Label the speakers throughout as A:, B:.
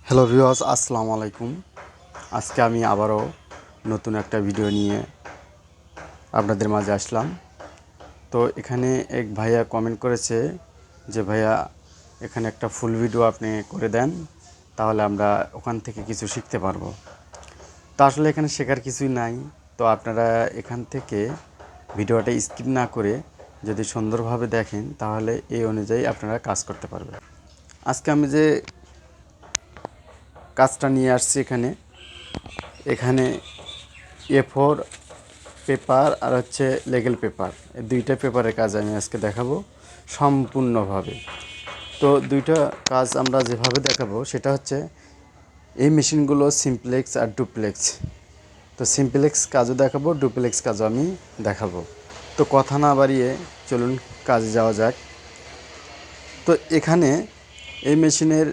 A: Hello viewers, আসসালামু আলাইকুম। আজকে আমি আবারও নতুন একটা ভিডিও নিয়ে আপনাদের মাঝে আসলাম। তো এখানে এক ভাইয়া কমেন্ট করেছে যে ভাইয়া এখানে একটা ফুল ভিডিও আপনি করে দেন, তাহলে আমরা ওখান থেকে কিছু শিখতে পারবো। তো আসলে এখানে শেখার কিছুই নাই। তো আপনারা এখান থেকে ভিডিওটা স্কিপ না করে যদি সুন্দরভাবে দেখেন তাহলে এই অনুযায়ী আপনারা কাজ করতে পারবেন। আজকে আমি যে কাজটা নিয়ে আসছি এখানে A4 পেপার আর হচ্ছে লেগেল পেপার, এই দুইটা পেপারের কাজ আমি আজকে দেখাবো সম্পূর্ণভাবে। তো দুইটা কাজ আমরা যেভাবে দেখাবো সেটা হচ্ছে এই মেশিনগুলো সিমপ্লেক্স আর ডুপ্লেক্স। তো সিমপ্লেক্স কাজও দেখাবো, ডুপ্লেক্স কাজও আমি দেখাবো। তো কথা না বাড়িয়ে চলুন কাজে যাওয়া যাক। তো এখানে এই মেশিনের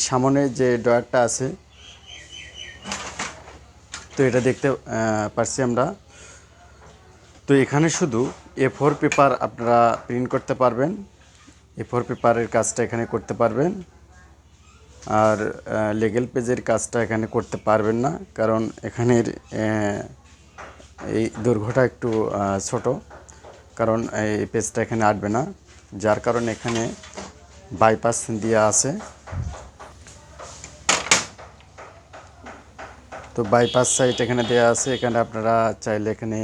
A: সামনে যে ডয়ারটা আছে, তো এটা দেখতে পারছি আমরা। তো এখানে শুধু A4 পেপার আপনারা প্রিন্ট করতে পারবেন, A4 পেপারের কাজটা এখানে করতে পারবেন। আর লেগেল পেজের কাজটা এখানে করতে পারবেন না, কারণ এখানের এই দৈর্ঘ্যটা একটু ছোট, কারণ এই পেজটা এখানে আটবে না, যার কারণে এখানে বাইপাস দেওয়া আছে। তো বাইপাস সাইট এখানে দেওয়া আছে, এখানে আপনারা চাইলে এখানে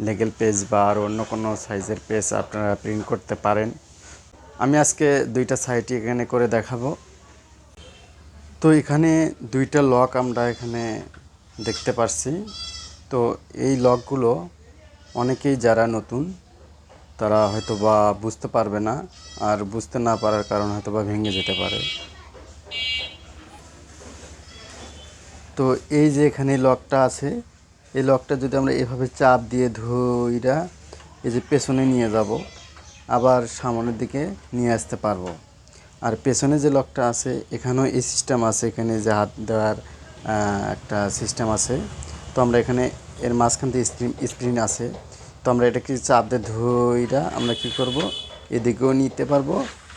A: লেগেল পেজ বা আর অন্য কোনো সাইজের পেজ আপনারা প্রিন্ট করতে পারেন। আমি আজকে দুইটা সাইটই এখানে করে দেখাবো। তো এখানে দুইটা লক আমরা এখানে দেখতে পাচ্ছি। তো এই লকগুলো অনেকেই যারা নতুন তারা হয়তো বা বুঝতে পারবে না, আর বুঝতে না পারার কারণ হয়তো বা ভেঙে যেতে পারে। তো এই যে এখানে লকটা আছে, এই লকটা যদি আমরা এভাবে চাপ দিয়ে ধইরা এই যে পেছনে নিয়ে যাব, আবার সামনের দিকে নিয়ে আসতে পারবো। আর পেছনে যে লকটা আছে এখানেও এই সিস্টেম আছে, এখানে যে হাত দেওয়ার একটা সিস্টেম আছে। তো আমরা এখানে এর মাঝখান থেকে স্প্রিং আছে, তো আমরা এটাকে চাপ দিয়ে ধইরা আমরা কি করব, এদিকেও নিতে পারবো,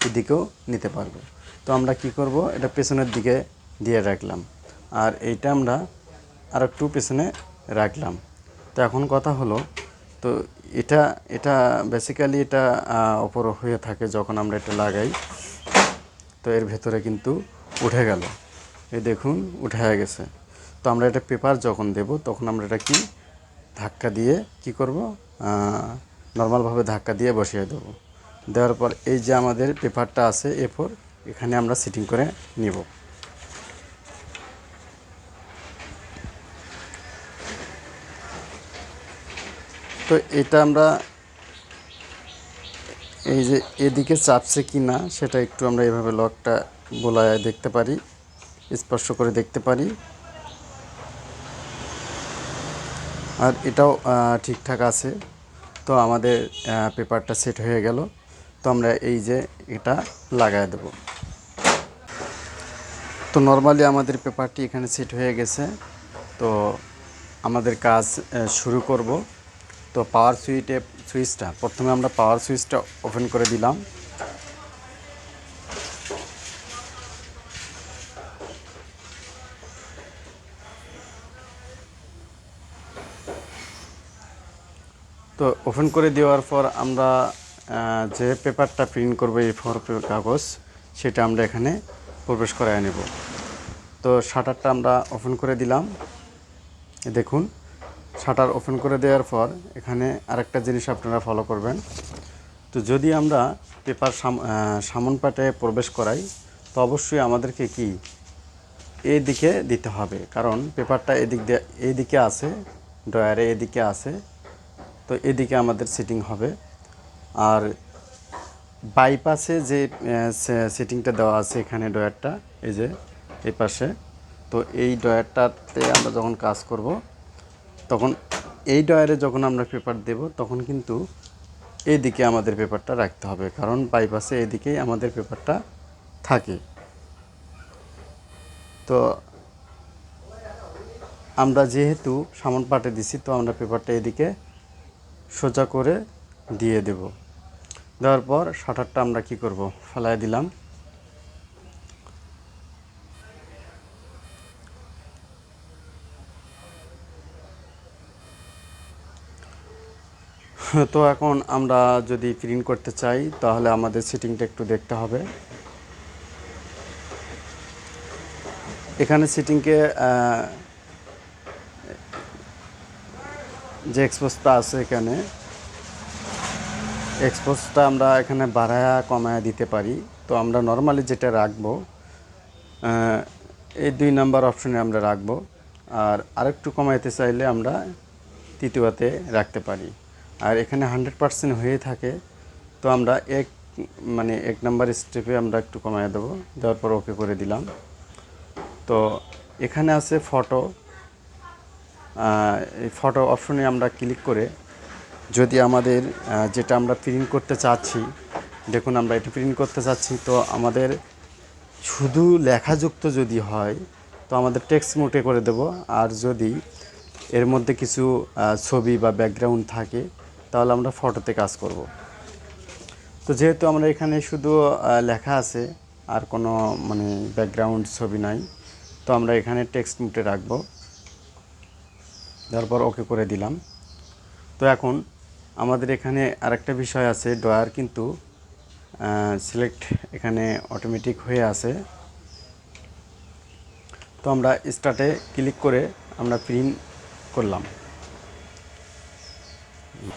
A: এদিকেও নিতে পারবো। তো আমরা কি করব, এটা পেছনের দিকে দিয়ে রাখলাম, আর এইটা আমরা আর একটু পেছনে রাখলাম। তো এখন কথা হলো, তো এটা এটা বেসিক্যালি এটা অপর হয়ে থাকে যখন আমরা এটা লাগাই। তো এর ভেতরে কিন্তু উঠে গেল, এই দেখুন উঠে গেছে। তো আমরা এটা পেপার যখন দেব তখন আমরা এটা কি ধাক্কা দিয়ে কি করব, নর্মালভাবে ধাক্কা দিয়ে বসিয়ে দেবো। দেওয়ার পর এই যে আমাদের পেপারটা আছে A4, এখানে আমরা সেটিং করে নিব। তো এটা আমরা এই যে এদিকে চাপছে কি না সেটা একটু আমরা এভাবে লকটা বোলায় দেখতে পারি, স্পর্শ করে দেখতে পারি। আর এটাও ঠিকঠাক আছে। তো আমাদের পেপারটা সেট হয়ে গেল। তো আমরা এই যে এটা লাগায় দেব। তো নর্মালি আমাদের পেপারটি এখানে সেট হয়ে গেছে। তো আমাদের কাজ শুরু করব। তো পাওয়ার সুইচটা প্রথমে আমরা পাওয়ার সুইচটা ওপেন করে দিলাম। তো ওপেন করে দেওয়ার পর আমরা যে পেপারটা প্রিন্ট করবো A4 কাগজ, সেটা আমরা এখানে প্রবেশ করায় নেব। তো শাটারটা আমরা ওপেন করে দিলাম। দেখুন শাটার ওপেন করে দেওয়ার পর এখানে আরেকটা জিনিস আপনারা ফলো করবেন। তো যদি আমরা পেপার সামন পাটে প্রবেশ করাই, তো অবশ্যই আমাদেরকে কি এই দিকে দিতে হবে, কারণ পেপারটা এইদিকে আছে, ডয়ারে এদিকে আছে। তো এদিকে আমাদের সেটিং হবে। আর বাইপাসে যে সেটিংটা দেওয়া আছে এখানে ডয়ারটা এই যে এই পাশে, তো এই ডয়ারটাতে আমরা যখন কাজ করব তখন এই ডয়ারে যখন আমরা পেপার দেব তখন কিন্তু এইদিকে আমাদের পেপারটা রাখতে হবে, কারণ বাইপাসে এদিকেই আমাদের পেপারটা থাকে। তো আমরা যেহেতু সামন পাটে দিছি, তো আমরা পেপারটা এদিকে সোজা করে দিয়ে দেব। দেওয়ার পর শাটারটা আমরা কি করব, ফেলায় দিলাম। তো এখন আমরা যদি প্রিন্ট করতে চাই তাহলে আমাদের সেটিংটা একটু দেখতে হবে। এখানে সেটিংকে যে এক্সপোজটা আছে এখানে এক্সপোজটা আমরা এখানে বাড়ায়া কমায়া দিতে পারি। তো আমরা নর্মালি যেটা রাখবো এই 2 নাম্বার অপশনে আমরা রাখবো, আর আরেকটু কমাইতে চাইলে আমরা তৃতীয়তে রাখতে পারি। আর এখানে 100% হয়ে থাকে, তো আমরা এক নাম্বার স্টেপে আমরা একটু কমায় দেবো, দেওয়ার পর ওকে করে দিলাম। তো এখানে আছে ফটো, এই ফটো অপশনে আমরা ক্লিক করে যদি আমাদের যেটা আমরা প্রিন্ট করতে চাচ্ছি, দেখুন আমরা এটা প্রিন্ট করতে চাচ্ছি, তো আমাদের শুধু লেখাযুক্ত যদি হয় তো আমাদের টেক্সট মোডে করে দেব। আর যদি এর মধ্যে কিছু ছবি বা ব্যাকগ্রাউন্ড থাকে তাহলে আমরা ফটোতে কাজ করব। তো যেহেতু আমরা এখানে শুধু লেখা আছে আর কোনো ব্যাকগ্রাউন্ড ছবি নাই, তো আমরা এখানে টেক্সট মোডে রাখবো, তারপর ওকে করে দিলাম। তো এখন আমাদের এখানে আরেকটা বিষয় আছে, ড্রয়ার কিন্তু সিলেক্ট এখানে অটোমেটিক হয়ে আছে। তো আমরা স্টার্টে ক্লিক করে আমরা প্রিন্ট করলাম।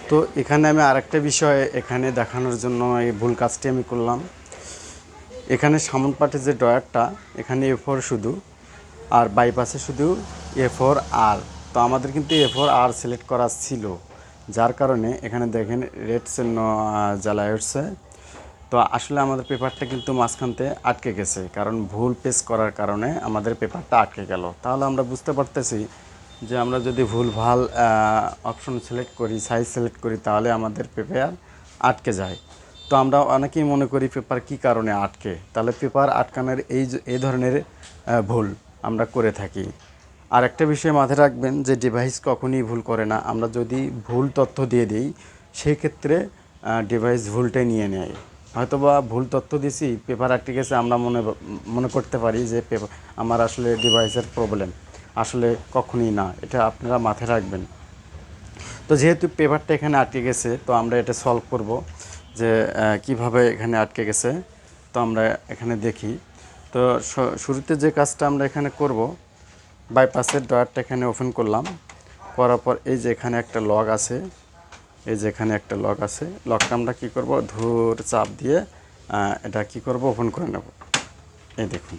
A: তো এখানে আমি আরেকটা বিষয় এখানে দেখানোর জন্য এই ভুল কাজটি আমি করলাম। এখানে সামন পাটে যে ড্রয়ারটা এখানে A4 শুধু, আর বাইপাসে শুধু A4R। তো আমাদের কিন্তু A4R সিলেক্ট করা ছিল, যার কারণে এখানে দেখেন রেড চিহ্ন জ্বালায় উঠছে। তো আসলে আমাদের পেপারটা কিন্তু মাঝখানতে আটকে গেছে, কারণ ভুল পেজ করার কারণে আমাদের পেপারটা আটকে গেল। তাহলে আমরা বুঝতে পারতেছি যে আমরা যদি ভুলভাল অপশন সিলেক্ট করি, সাইজ সিলেক্ট করি, তাহলে আমাদের পেপার আটকে যায়। তো আমরা অনেকেই মনে করি পেপার কী কারণে আটকে, তাহলে পেপার আটকানোর এই ধরনের ভুল আমরা করে থাকি। আর একটা বিষয় মাথায় রাখবেন যে ডিভাইস কখনই ভুল করে না। আমরা যদি ভুল তথ্য দিয়ে দিই সেই ক্ষেত্রে ডিভাইস ভুলটাই নিয়ে নেয়। হয়তোবা ভুল তথ্য দিছি, পেপার আটকে গেছে, আমরা মনে করতে পারি যে আমার আসলে ডিভাইসের প্রবলেম, আসলে কখনই না। এটা আপনারা মাথায় রাখবেন। তো যেহেতু পেপারটা এখানে আটকে গেছে, তো আমরা এটা সলভ করব যে কিভাবে এখানে আটকে গেছে। তো আমরা এখানে দেখি। তো শুরুতে যে কাজটা আমরা এখানে করব, বাইপাসের ড্রয়ারটা এখানে ওপেন করলাম, করার পর এই যে এখানে একটা লগ আছে, এই যে এখানে একটা লক আছে, লকটা আমরা কী করব, ধরে চাপ দিয়ে এটা কি করব, ওপেন করে নেব। এই দেখুন,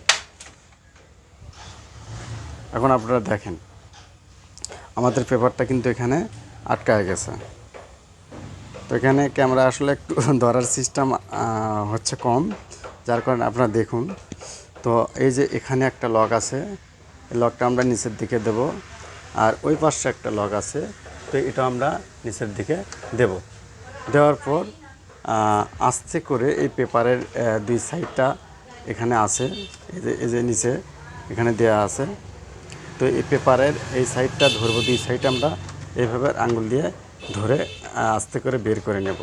A: এখন আপনারা দেখেন আমাদের পেপারটা কিন্তু এখানে আটকায় গেছে। তো এখানে ক্যামেরা আসলে একটু ধরার সিস্টেম হচ্ছে কম, যার কারণে আপনারা দেখুন। তো এই যে এখানে একটা লক আছে, এই লকটা আমরা নিচের দিকে দেব, আর ওই পাশে একটা লক আছে, তো এটা আমরা নিচের দিকে দেব। দেওয়ার পর আস্তে করে এই পেপারের 2 সাইডটা এখানে আছে, এই যে নিচে এখানে দেয়া আছে। তো এই পেপারের এই সাইডটা ধরবো, 2 সাইড আমরা এইভাবে আঙ্গুল দিয়ে ধরে আস্তে করে বের করে নেব।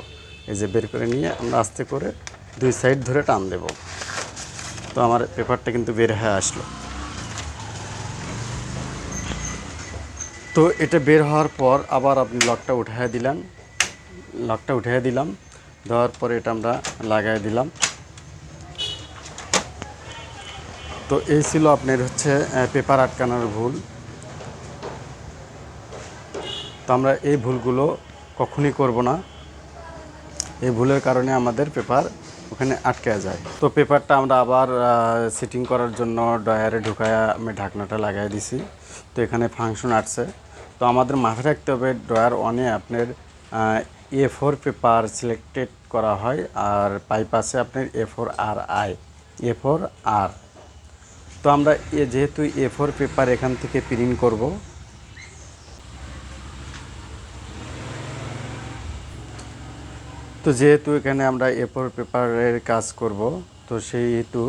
A: এই যে বের করে নিয়ে আমরা আস্তে করে 2 সাইড ধরে টান দেব। তো আমার পেপারটা কিন্তু বের হয়ে আসলো। তো এটা বের হওয়ার পর আবার আপনি লকটা উঠিয়ে দিলাম, দেওয়ার পরে এটা আমরা লাগাই দিলাম। তো এই ছিল আপনার হচ্ছে পেপার আটকানোর ভুল। তো আমরা এই ভুলগুলো কখনই করব না, এই ভুলের কারণে আমাদের পেপার ওখানে আটকে যায়। তো পেপারটা আমরা আবার সেটিং করার জন্য ড্রয়ারে ঢুকায়া আমি ঢাকনাটা লাগাই দিছি। তো এখানে ফাংশন আসছে। তো আমাদের মাথায় রাখতে হবে ড্রয়ার অনে আপনার A4 পেপার সিলেক্টেড করা হয়, আর বাইপাসে আপনার A4R। তো আমরা যেহেতু A4 পেপার এখান থেকে প্রিন্ট করব, তো যেহেতু এখানে আমরা A4 পেপারের কাজ করব, তো সেই হেতু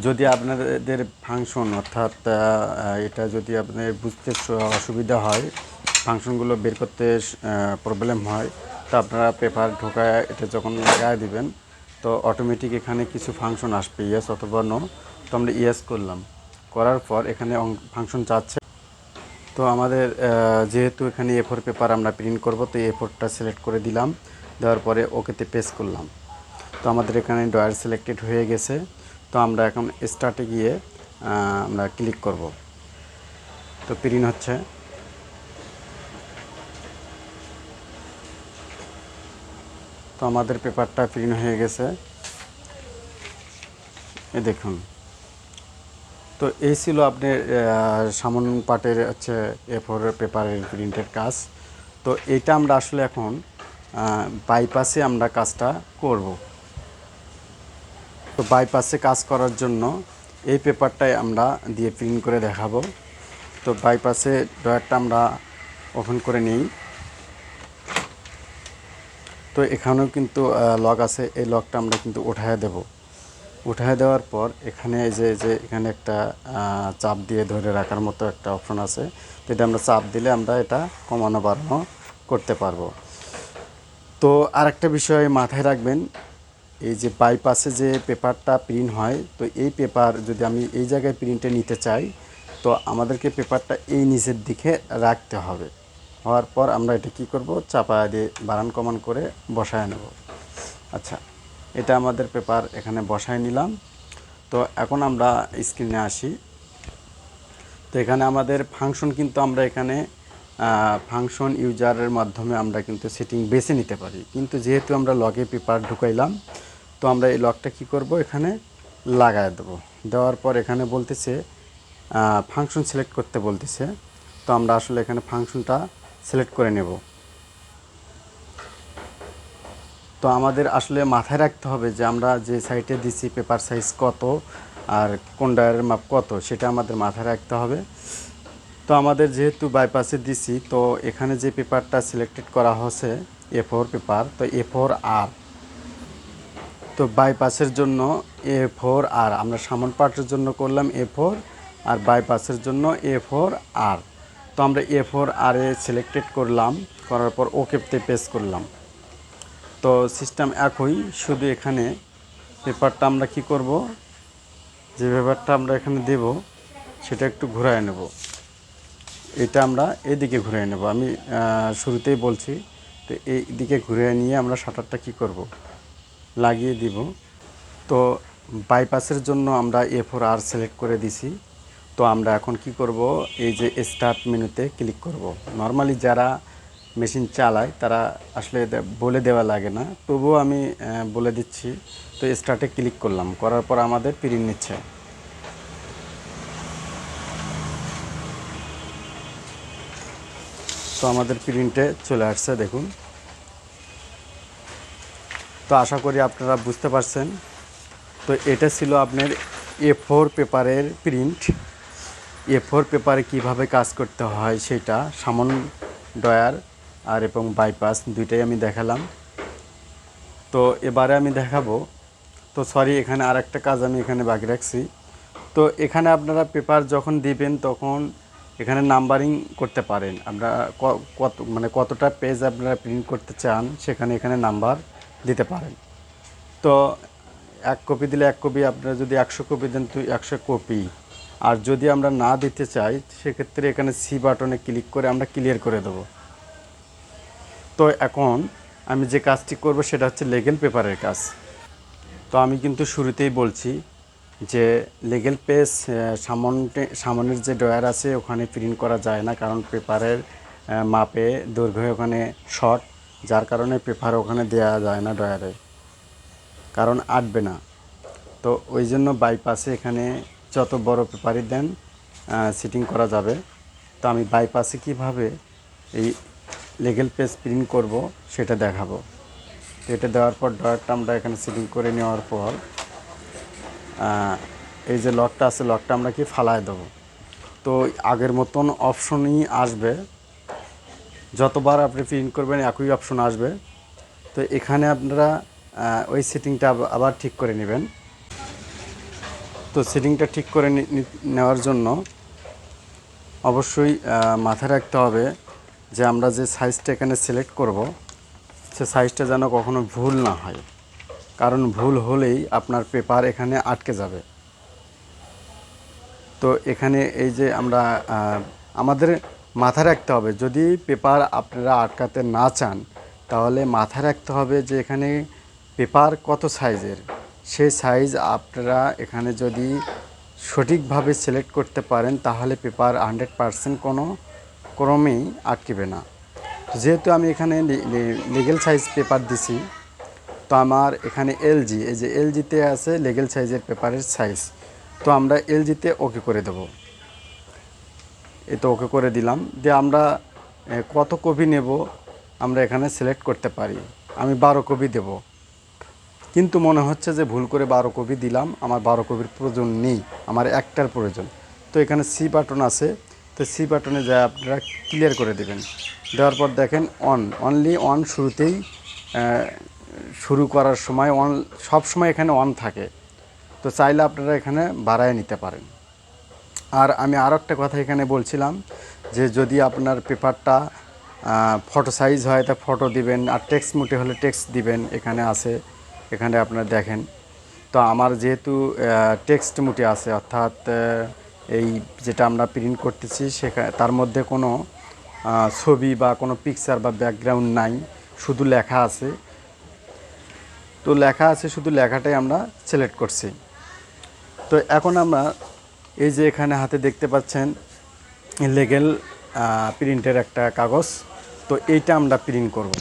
A: যদি আপনাদের ফাংশন অর্থাৎ এটা যদি আপনার বুঝতে অসুবিধা হয়, ফাংশনগুলো বের করতে প্রবলেম হয়, তো আপনারা পেপার ঢোকায় এটা যখন লাগায় দিবেন, তো অটোমেটিক এখানে কিছু ফাংশন আসবে, ইয়েস অথবা নো। তো আমরা ইয়েস করলাম, করার পর এখানে ফাংশন চাচ্ছে। তো তো আমাদের যেহেতু এখানে A4 পেপার আমরা প্রিন্ট করব, তো A4টা সিলেক্ট করে দিলাম, দেওয়ার পরে ওকেতে পেস্ট করলাম। তো আমাদের এখানে ড্রয়ার সিলেক্টেড হয়ে গেছে। তো আমরা এখন স্টার্টে গিয়ে আমরা ক্লিক করব। তো প্রিন্ট হচ্ছে। তো আমাদের পেপারটা প্রিন্ট হয়ে গেছে, এই দেখুন। তো এই ছিল আপনার সামান্য পার্টের হচ্ছে A4 পেপারের প্রিন্টের কাজ। তো এইটা আমরা আসলে এখন বাইপাসে আমরা কাজটা করব। তো বাইপাসে কাজ করার জন্য এই পেপারটাই আমরা দিয়ে প্রিন্ট করে দেখাবো। তো বাইপাসে ড্রয়ারটা আমরা ওপেন করে নিই। তো এখানেও কিন্তু লক আছে, এই লকটা আমরা কিন্তু উঠায় দেব। উঠায় দেওয়ার পর এখানে যে এখানে একটা চাপ দিয়ে ধরে রাখার মতো একটা অপশন আছে। তো এটা আমরা চাপ দিলে আমরা এটা কমানো বাড়ানো করতে পারবো। তো আরেকটা বিষয় মাথায় রাখবেন, এই যে বাইপাসে যে পেপারটা প্রিন্ট হয়, তো এই পেপার যদি আমি এই জায়গায় প্রিন্টে নিতে চাই, তো আমাদেরকে পেপারটা এই নিচের দিকে রাখতে হবে। হওয়ার পর আমরা এটা কি করব, চাপা দিয়ে বাড়ান কমান করে বসায় নেব। আচ্ছা, এটা আমাদের পেপার এখানে বসায় নিলাম। তো এখন আমরা স্ক্রিনে আসি। তো এখানে আমাদের ফাংশন কিন্তু আমরা এখানে ফাংশন ইউজারের মাধ্যমে আমরা কিন্তু সেটিং বেছে নিতে পারি। কিন্তু যেহেতু আমরা লগে পেপার ঢুকাইলাম, তো আমরা এই লকটা কি করব, এখানে লাগায় দেব। দেওয়ার পর এখানে বলতেছে ফাংশন সিলেক্ট করতে বলতেছে। তো আমরা আসলে এখানে ফাংশনটা সিলেক্ট করে নেব। তো আমাদের আসলে মাথায় রাখতে হবে যে আমরা যে সাইটে দিছি পেপার সাইজ কত আর কোন ডায়ারের মাপ কত, সেটা আমাদের মাথায় রাখতে হবে। তো আমাদের যেহেতু বাইপাসে দিছি, তো এখানে যে পেপারটা সিলেক্টেড করা হচ্ছে A4 পেপার, তো A4R। তো বাইপাসের জন্য A4R, আমরা সামন পার্টের জন্য করলাম A4 আর বাইপাসের জন্য A4R। তো আমরা A4R এ সিলেক্টেড করলাম, করার পর ওকেতে পেস্ট করলাম। তো সিস্টেম একই, শুধু এখানে পেপারটা আমরা কি করব, যে পেপারটা আমরা এখানে দেব সেটা একটু ঘুরায় নেব। এটা আমরা এদিকে ঘুরিয়ে নেব, আমি শুরুতেই বলছি। তো এই দিকে ঘুরিয়ে নিয়ে আমরা শাটারটা কি করব, লাগিয়ে দিব। তো বাইপাসের জন্য আমরা A4R সিলেক্ট করে দিছি। তো আমরা এখন কি করব, এই যে স্টার্ট মেনুতে ক্লিক করব। নর্মালি যারা মেশিন চালায় তারা আসলে বলে দেওয়া লাগে না, তবুও আমি বলে দিচ্ছি। তো স্টার্টে ক্লিক করলাম, করার পর আমাদের প্রিন্ট নিচ্ছে। তো আমাদের প্রিন্টে চলে আসছে, দেখুন। তো আশা করি আপনারা বুঝতে পারছেন। তো এটা ছিল আপনার A4 পেপারের প্রিন্ট। A4 পেপারে কিভাবে কাজ করতে হয় সেটা সামন ড্রয়ার আর এবং বাইপাস দুইটাই আমি দেখালাম। তো এবারে আমি দেখাবো, তো সরি এখানে আরেকটা কাজ আমি এখানে বাকি রাখছি। তো এখানে আপনারা পেপার যখন দিবেন তখন এখানে নাম্বারিং করতে পারেন। আপনারা কতটা পেজ আপনারা প্রিন্ট করতে চান সেখানে এখানে নাম্বার দিতে পারেন। তো 1 কপি দিলে 1 কপি, আপনারা যদি 100 কপি দেন তো 100 কপি। আর যদি আমরা না দিতে চাই সেক্ষেত্রে এখানে সি বাটনে ক্লিক করে আমরা ক্লিয়ার করে দেব। তো এখন আমি যে কাজটি করব সেটা হচ্ছে লেগেল পেপারের কাজ। তো আমি কিন্তু শুরুতেই বলছি যে লেগেল পেজ সামনের যে ড্রয়ার আছে ওখানে প্রিন্ট করা যায় না, কারণ পেপারের মাপে দৈর্ঘ্য ওখানে শর্ট, যার কারণে পেপার ওখানে দেওয়া যায় না ড্রয়ারে, কারণ আটবে না। তো ওই জন্য বাইপাসে এখানে যত বড় পেপারই দেন সিটিং করা যাবে। তো আমি বাইপাসে কিভাবে এই লেগেল পেজ প্রিন্ট করব সেটা দেখাবো। তো এটা দেওয়ার পর ড্রয়ারটা আমরা এখানে সিটিং করে নেওয়ার পর এই যে লকটা আছে, লকটা আমরা কি ফালায় দেবো। তো আগের মতন অপশনই আসবে, যতবার আপনি প্রিন্ট করবেন একই অপশন আসবে। তো এখানে আপনারা ওই সেটিংটা আবার ঠিক করে নেবেন। তো সেটিংটা ঠিক করে নেওয়ার জন্য অবশ্যই মাথায় রাখতে হবে যে আমরা যে সাইজটা এখানে সিলেক্ট করব সে সাইজটা যেন কখনো ভুল না হয়, কারণ ভুল হলেই আপনার পেপার এখানে আটকে যাবে। তো এখানে এই যে আমরা আমাদের মাথায় রাখতে হবে, যদি পেপার আপনারা আটকাতে না চান তাহলে মাথায় রাখতে হবে যে এখানে পেপার কত সাইজের, সেই সাইজ আপনারা এখানে যদি সঠিকভাবে সিলেক্ট করতে পারেন তাহলে পেপার 100% কোনো ক্রমেই আটকেবে না। যেহেতু আমি এখানে লিগেল সাইজ পেপার দিছি, তো আমার এখানে এলজি, এই যে এলজিতে আছে লিগেল সাইজের পেপারের সাইজ, তো আমরা এলজিতে ওকে করে দেব। এই তো ওকে করে দিলাম। দিয়ে আমরা কত কপি নেব আমরা এখানে সিলেক্ট করতে পারি। আমি 12 কপি দেব, কিন্তু মনে হচ্ছে যে ভুল করে 12 কপি দিলাম, আমার 12 কপির প্রয়োজন নেই, আমার একটার প্রয়োজন। তো এখানে সি বাটন আছে, তো সি বাটনে যা আপনারা ক্লিয়ার করে দেবেন। দেওয়ার পর দেখেন অনলি অন শুরুতেই শুরু করার সময় সব সময় এখানে অন থাকে। তো চাইলে আপনারা এখানে বাড়ায় নিতে পারেন। আর আমি আরও একটা কথা এখানে বলছিলাম যে যদি আপনার পেপারটা ফটো সাইজ হয় তা ফটো দিবেন, আর টেক্সট মোটে হলে টেক্সট দিবেন, এখানে আছে, এখানে আপনারা দেখেন। তো আমার যেহেতু টেক্সট মোটে আছে, অর্থাৎ এই যেটা আমরা প্রিন্ট করতেছি তার মধ্যে কোনো ছবি বা কোনো পিকচার বা ব্যাকগ্রাউন্ড নাই, শুধু লেখা আছে। তো লেখা আছে, শুধু লেখাটাই আমরা সিলেক্ট করছি। তো এখন আমরা এই যে এখানে হাতে দেখতে পাচ্ছেন লিগেল প্রিন্টের একটা কাগজ, তো এইটা আমরা প্রিন্ট করব।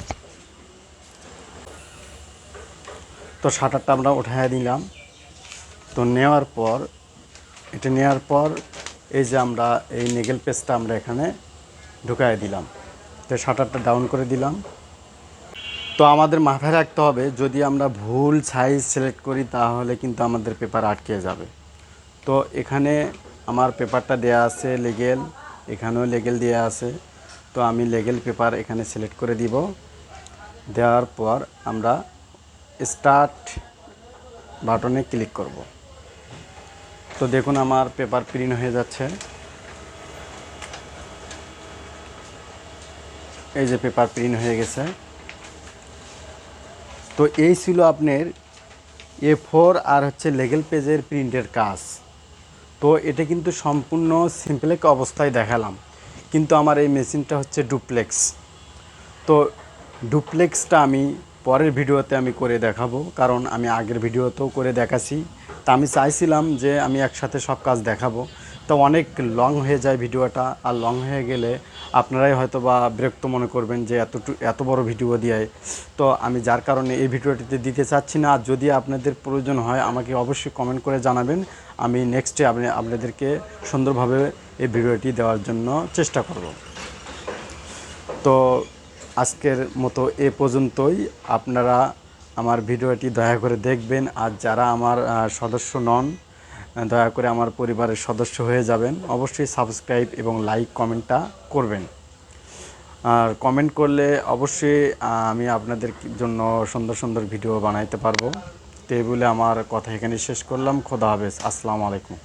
A: তো শাটারটা আমরা উঠায় নিলাম। তো নেওয়ার পর এই যে আমরা এই লিগেল পেজটা আমরা এখানে ঢুকায় দিলাম। তো শাটারটা ডাউন করে দিলাম। তো আমাদের মাথায় রাখতে হবে, যদি আমরা ভুল সাইজ সিলেক্ট করি তাহলে কিন্তু আমাদের পেপার আটকে যাবে। তো এখানে আমার পেপারটা দেয়া আছে লিগেল, এখানেও লিগেল দেয়া আছে। তো আমি লিগেল পেপার এখানে সিলেক্ট করে দিব। দেওয়ার পর আমরা স্টার্ট বাটনে ক্লিক করব। তো দেখুন আমার পেপার প্রিন্ট হয়ে যাচ্ছে। এই যে পেপার প্রিন্ট হয়ে গেছে। তো এই ছিল আপনার A4 আর হচ্ছে লিগেল পেজের প্রিন্টের কাজ। তো এটা কিন্তু সম্পূর্ণ সিম্পল এক অবস্থায় দেখালাম, কিন্তু আমার এই মেশিনটা হচ্ছে ডুপ্লেক্স। তো ডুপ্লেক্সটা আমি পরের ভিডিওতে আমি করে দেখাবো, কারণ আমি আগের ভিডিওতেও করে দেখাছি। তা আমি চাইছিলাম যে আমি একসাথে সব কাজ দেখাবো, তো অনেক লং হয়ে যায় ভিডিওটা, আর লং হয়ে গেলে আপনারাই হয়তো বা বিরক্ত মনে করবেন যে এত বড় ভিডিও দিয়ে। তো আমি যার কারণে এই ভিডিওটিতে দিতে চাচ্ছি না। আর যদি আপনাদের প্রয়োজন হয় আমাকে অবশ্যই কমেন্ট করে জানাবেন, আমি নেক্সটে আপনাদেরকে সুন্দরভাবে এই ভিডিওটি দেওয়ার জন্য চেষ্টা করব। তো আজকের মতো এ পর্যন্তই। আপনারা আমার ভিডিওটি দয়া করে দেখবেন, আর যারা আমার সদস্য নন দয়া করে আমার পরিবারের সদস্য হয়ে যাবেন। অবশ্যই সাবস্ক্রাইব এবং লাইক কমেন্টটা করবেন। আর কমেন্ট করলে অবশ্যই আমি আপনাদের জন্য সুন্দর সুন্দর ভিডিও বানাইতে পারবো। তো এই বলে আমার কথা এখানে শেষ করলাম। খোদা হাফেজ, আসসালামু আলাইকুম।